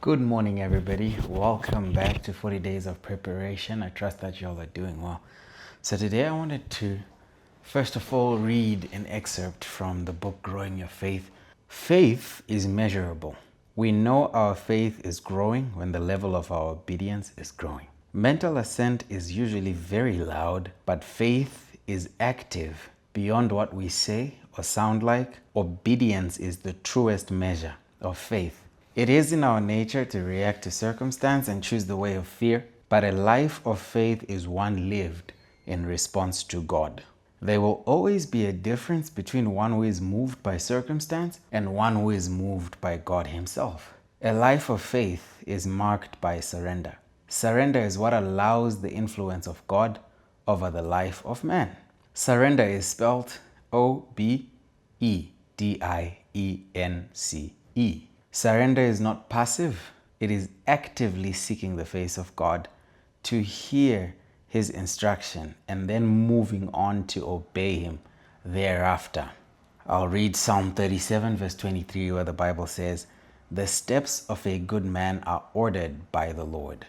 Good morning, everybody. Welcome back to 40 Days of Preparation. I trust that you all are doing well. So today I wanted to, first of all, read an excerpt from the book Growing Your Faith. Faith is measurable. We know our faith is growing when the level of our obedience is growing. Mental assent is usually very loud, but faith is active. Beyond what we say or sound like, obedience is the truest measure of faith. It is in our nature to react to circumstance and choose the way of fear, but a life of faith is one lived in response to God. There will always be a difference between one who is moved by circumstance and one who is moved by God Himself. A life of faith is marked by surrender. Surrender is what allows the influence of God over the life of man. Surrender is spelled O-B-E-D-I-E-N-C-E. Surrender is not passive. It is actively seeking the face of God to hear His instruction and then moving on to obey Him thereafter. I'll read Psalm 37 verse 23 where the Bible says, "The steps of a good man are ordered by the Lord,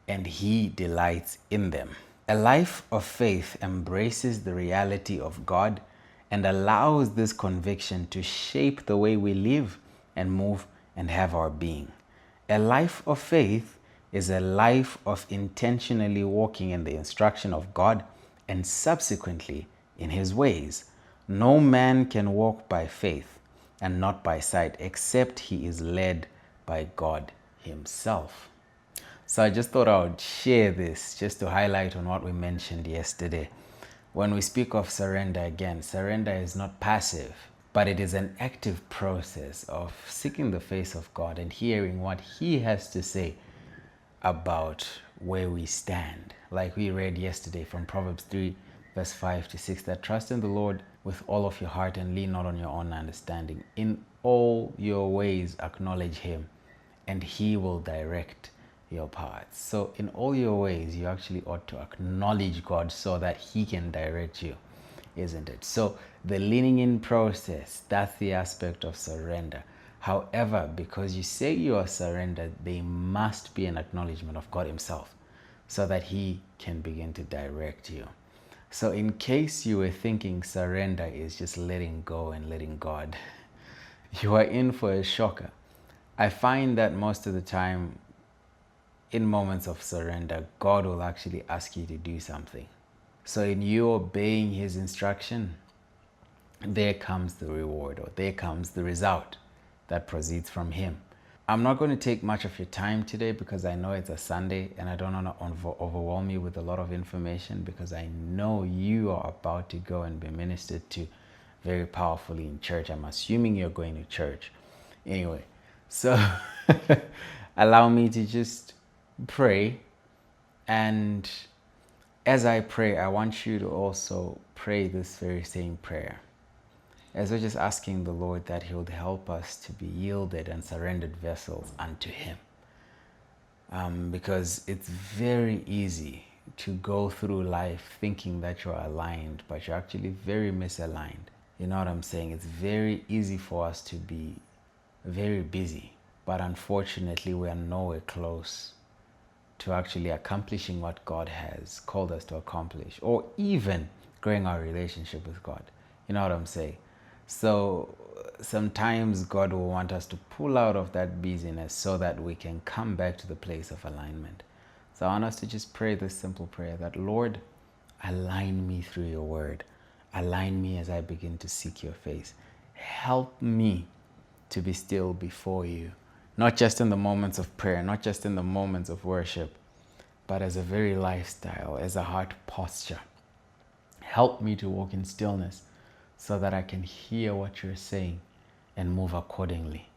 and He delights in them." A life of faith embraces the reality of God and allows this conviction to shape the way we live and move and have our being. A life of faith is a life of intentionally walking in the instruction of God and subsequently in His ways. No man can walk by faith and not by sight except he is led by God Himself. So I just thought I would share this just to highlight on what we mentioned yesterday. When we speak of surrender, again, surrender is not passive, but it is an active process of seeking the face of God and hearing what He has to say about where we stand. Like we read yesterday from Proverbs 3 verse 5 to 6, that trust in the Lord with all of your heart and lean not on your own understanding. In all your ways acknowledge Him and He will direct your paths. So in all your ways, you actually ought to acknowledge God so that He can direct you, isn't it? So the leaning in process, that's the aspect of surrender. However, because you say you are surrendered, there must be an acknowledgement of God Himself so that He can begin to direct you. So in case you were thinking surrender is just letting go and letting God, you are in for a shocker. I find that most of the time, in moments of surrender, God will actually ask you to do something. So in you obeying His instruction, there comes the reward, or there comes the result that proceeds from Him. I'm not going to take much of your time today because I know it's a Sunday and I don't want to overwhelm you with a lot of information, because I know you are about to go and be ministered to very powerfully in church. I'm assuming you're going to church. Anyway, so allow me to just pray, and as I pray, I want you to also pray this very same prayer, as we're just asking the Lord that He would help us to be yielded and surrendered vessels unto Him, because it's very easy to go through life thinking that you're aligned, but you're actually very misaligned. You know what I'm saying? It's very easy for us to be very busy, but unfortunately we are nowhere close to actually accomplishing what God has called us to accomplish, or even growing our relationship with God. You know what I'm saying? So sometimes God will want us to pull out of that busyness so that we can come back to the place of alignment. So I want us to just pray this simple prayer that, Lord, align me through your word. Align me as I begin to seek your face. Help me to be still before you. Not just in the moments of prayer, not just in the moments of worship, but as a very lifestyle, as a heart posture. Help me to walk in stillness so that I can hear what you're saying and move accordingly.